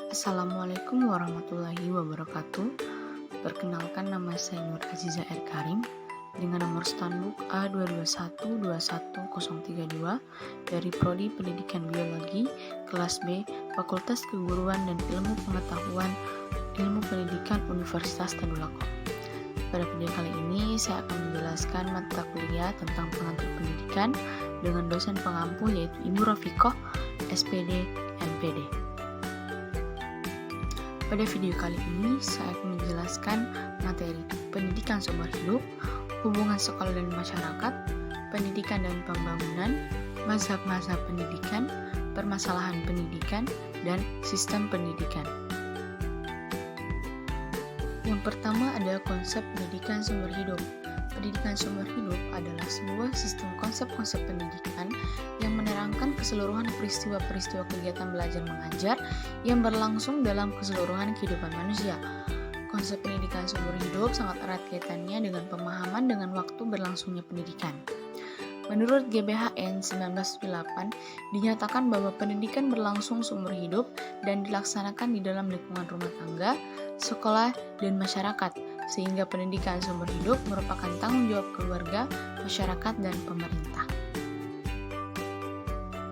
Assalamualaikum warahmatullahi wabarakatuh. Perkenalkan, nama saya Nur Aziza R. Karim dengan nomor Standbook A22121032 dari Prodi Pendidikan Biologi kelas B, Fakultas Keguruan dan Ilmu Pengetahuan Ilmu Pendidikan Universitas Tadulako. Pada video kali ini saya akan menjelaskan mata kuliah tentang pengatur pendidikan dengan dosen pengampu yaitu Ibu Rofikoh, SPD, MPD. Pada video kali ini, saya akan menjelaskan materi pendidikan seumur hidup, hubungan sekolah dan masyarakat, pendidikan dan pembangunan, mazhab-mazhab pendidikan, permasalahan pendidikan, dan sistem pendidikan. Yang pertama adalah konsep pendidikan seumur hidup. Pendidikan seumur hidup adalah sebuah sistem konsep-konsep pendidikan yang menerangkan keseluruhan peristiwa-peristiwa kegiatan belajar mengajar yang berlangsung dalam keseluruhan kehidupan manusia. Konsep pendidikan seumur hidup sangat erat kaitannya dengan pemahaman dengan waktu berlangsungnya pendidikan. Menurut GBHN 1998, dinyatakan bahwa pendidikan berlangsung seumur hidup dan dilaksanakan di dalam lingkungan rumah tangga, sekolah, dan masyarakat, sehingga pendidikan seumur hidup merupakan tanggung jawab keluarga, masyarakat, dan pemerintah.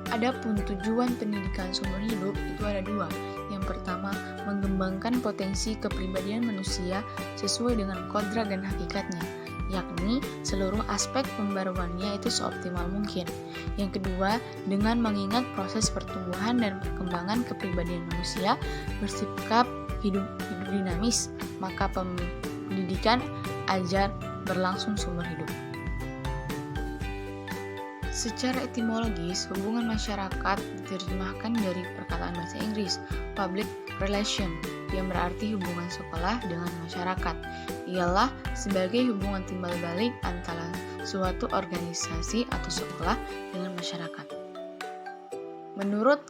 Adapun tujuan pendidikan seumur hidup itu ada dua. Yang pertama, mengembangkan potensi kepribadian manusia sesuai dengan kodrat dan hakikatnya, yakni seluruh aspek pembaruannya itu seoptimal mungkin. Yang kedua, dengan mengingat proses pertumbuhan dan perkembangan kepribadian manusia bersikap hidup dinamis, maka pendidikan ajar berlangsung seumur hidup. Secara etimologis, hubungan masyarakat diterjemahkan dari perkataan bahasa Inggris, public relation, yang berarti hubungan sekolah dengan masyarakat. Ialah sebagai hubungan timbal balik antara suatu organisasi atau sekolah dengan masyarakat. Menurut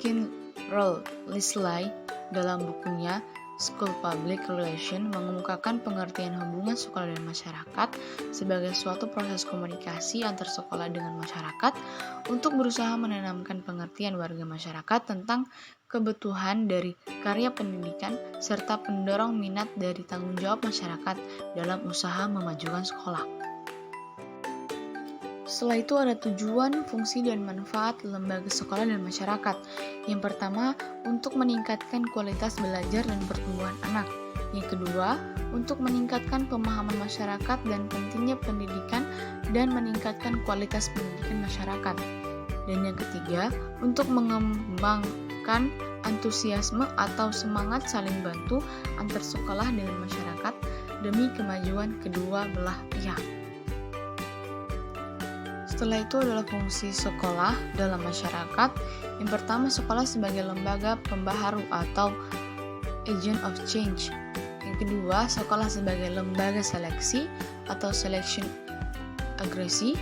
Kinroll Lisley dalam bukunya School Public Relation mengemukakan pengertian hubungan sekolah dan masyarakat sebagai suatu proses komunikasi antar sekolah dengan masyarakat untuk berusaha menanamkan pengertian warga masyarakat tentang kebutuhan dari karya pendidikan serta pendorong minat dari tanggung jawab masyarakat dalam usaha memajukan sekolah. Setelah itu ada tujuan, fungsi, dan manfaat lembaga sekolah dan masyarakat. Yang pertama, untuk meningkatkan kualitas belajar dan pertumbuhan anak. Yang kedua, untuk meningkatkan pemahaman masyarakat dan pentingnya pendidikan dan meningkatkan kualitas pendidikan masyarakat. Dan yang ketiga, untuk mengembangkan antusiasme atau semangat saling bantu antar sekolah dengan masyarakat demi kemajuan kedua belah pihak. Setelah itu adalah fungsi sekolah dalam masyarakat. Yang pertama, sekolah sebagai lembaga pembaharu atau agent of change. Yang kedua, sekolah sebagai lembaga seleksi atau selection agresi.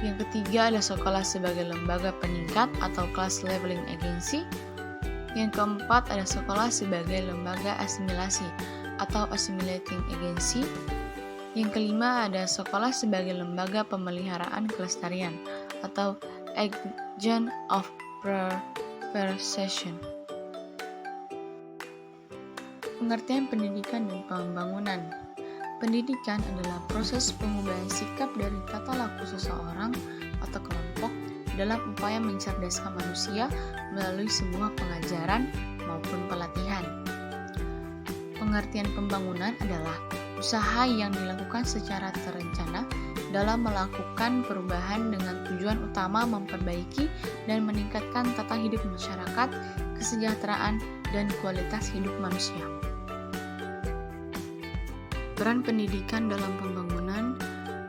Yang ketiga adalah sekolah sebagai lembaga peningkat atau class leveling agency. Yang keempat adalah sekolah sebagai lembaga asimilasi atau assimilating agency. Yang kelima ada sekolah sebagai lembaga pemeliharaan kelestarian atau agent of preservation. Pengertian pendidikan dan pembangunan. Pendidikan adalah proses pengubahan sikap dari tata laku seseorang atau kelompok dalam upaya mencerdaskan manusia melalui sebuah pengajaran maupun pelatihan. Pengertian pembangunan adalah usaha yang dilakukan secara terencana dalam melakukan perubahan dengan tujuan utama memperbaiki dan meningkatkan tata hidup masyarakat, kesejahteraan, dan kualitas hidup manusia. Peran pendidikan dalam pembangunan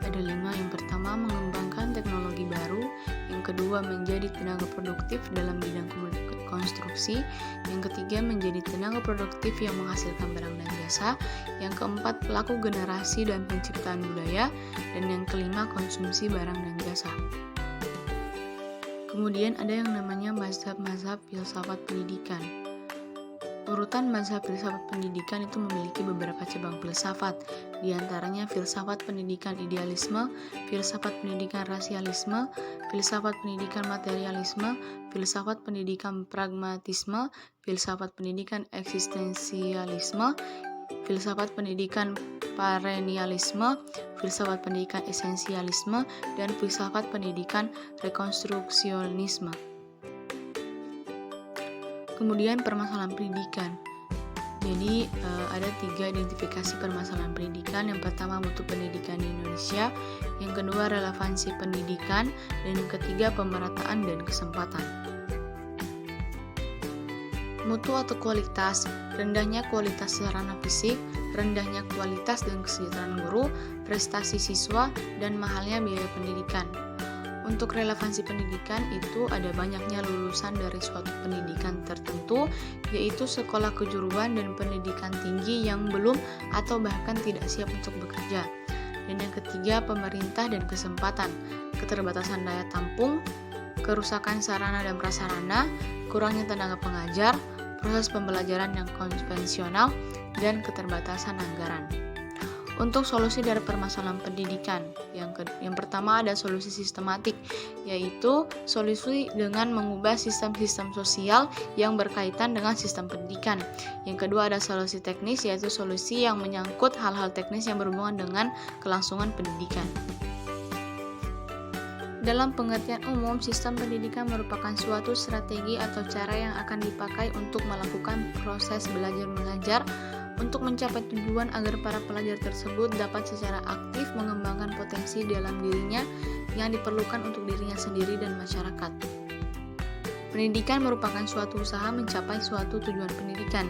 ada 5. Yang pertama, mengembangkan teknologi baru. Yang kedua, menjadi tenaga produktif dalam bidang konstruksi. Yang ketiga, menjadi tenaga produktif yang menghasilkan barang dan jasa. Yang keempat, pelaku generasi dan penciptaan budaya. Dan yang kelima, konsumsi barang dan jasa. Kemudian ada yang namanya mazhab-mazhab filsafat pendidikan. Urutan mazhab filsafat pendidikan itu memiliki beberapa cabang filsafat, di antaranya filsafat pendidikan idealisme, filsafat pendidikan rasialisme, filsafat pendidikan materialisme, filsafat pendidikan pragmatisme, filsafat pendidikan eksistensialisme, filsafat pendidikan perennialisme, filsafat pendidikan esensialisme, dan filsafat pendidikan rekonstruksionisme. Kemudian permasalahan pendidikan. Jadi ada 3 identifikasi permasalahan pendidikan. Yang pertama, mutu pendidikan di Indonesia. Yang kedua, relevansi pendidikan. Dan yang ketiga, pemerataan dan kesempatan. Mutu atau kualitas, rendahnya kualitas sarana fisik, rendahnya kualitas dan kesejahteraan guru, prestasi siswa, dan mahalnya biaya pendidikan. Untuk relevansi pendidikan itu ada banyaknya lulusan dari suatu pendidikan tertentu, yaitu sekolah kejuruan dan pendidikan tinggi yang belum atau bahkan tidak siap untuk bekerja. Dan yang ketiga, pemerintah dan kesempatan, keterbatasan daya tampung, kerusakan sarana dan prasarana, kurangnya tenaga pengajar, proses pembelajaran yang konvensional, dan keterbatasan anggaran. Untuk solusi dari permasalahan pendidikan, yang pertama ada solusi sistematik, yaitu solusi dengan mengubah sistem-sistem sosial yang berkaitan dengan sistem pendidikan. Yang kedua ada solusi teknis, yaitu solusi yang menyangkut hal-hal teknis yang berhubungan dengan kelangsungan pendidikan. Dalam pengertian umum, sistem pendidikan merupakan suatu strategi atau cara yang akan dipakai untuk melakukan proses belajar mengajar untuk mencapai tujuan agar para pelajar tersebut dapat secara aktif mengembangkan potensi dalam dirinya yang diperlukan untuk dirinya sendiri dan masyarakat. Pendidikan merupakan suatu usaha mencapai suatu tujuan pendidikan.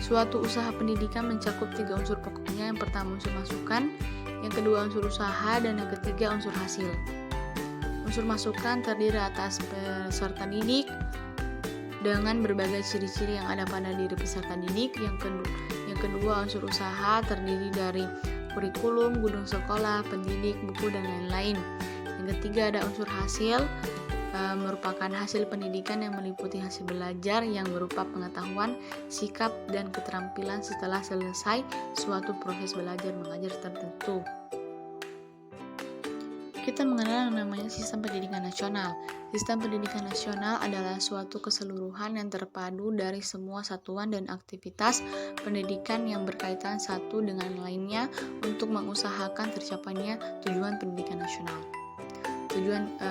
Suatu usaha pendidikan mencakup 3 unsur pokoknya. Yang pertama unsur masukan, yang kedua unsur usaha, dan yang ketiga unsur hasil. Unsur masukan terdiri atas peserta didik dengan berbagai ciri-ciri yang ada pada diri peserta didik. Yang kedua unsur usaha terdiri dari kurikulum, gudang sekolah, pendidik, buku, dan lain-lain. Yang ketiga ada unsur hasil, merupakan hasil pendidikan yang meliputi hasil belajar yang berupa pengetahuan, sikap, dan keterampilan setelah selesai suatu proses belajar mengajar tertentu. Kita mengenal yang namanya sistem pendidikan nasional. Sistem pendidikan nasional adalah suatu keseluruhan yang terpadu dari semua satuan dan aktivitas pendidikan yang berkaitan satu dengan lainnya untuk mengusahakan tercapainya tujuan pendidikan nasional.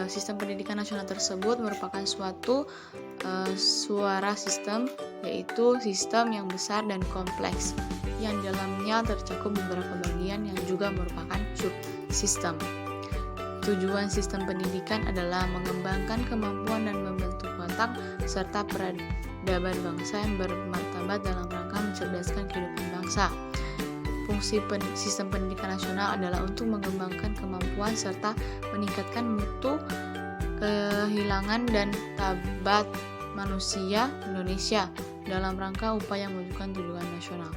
Sistem pendidikan nasional tersebut merupakan suatu suara sistem, yaitu sistem yang besar dan kompleks, yang dalamnya tercakup beberapa bagian yang juga merupakan subsistem. Tujuan sistem pendidikan adalah mengembangkan kemampuan dan membentuk watak serta peradaban bangsa yang bermartabat dalam rangka mencerdaskan kehidupan bangsa. Fungsi sistem pendidikan nasional adalah untuk mengembangkan kemampuan serta meningkatkan mutu, kehilangan, dan tabat manusia Indonesia dalam rangka upaya mewujudkan tujuan nasional.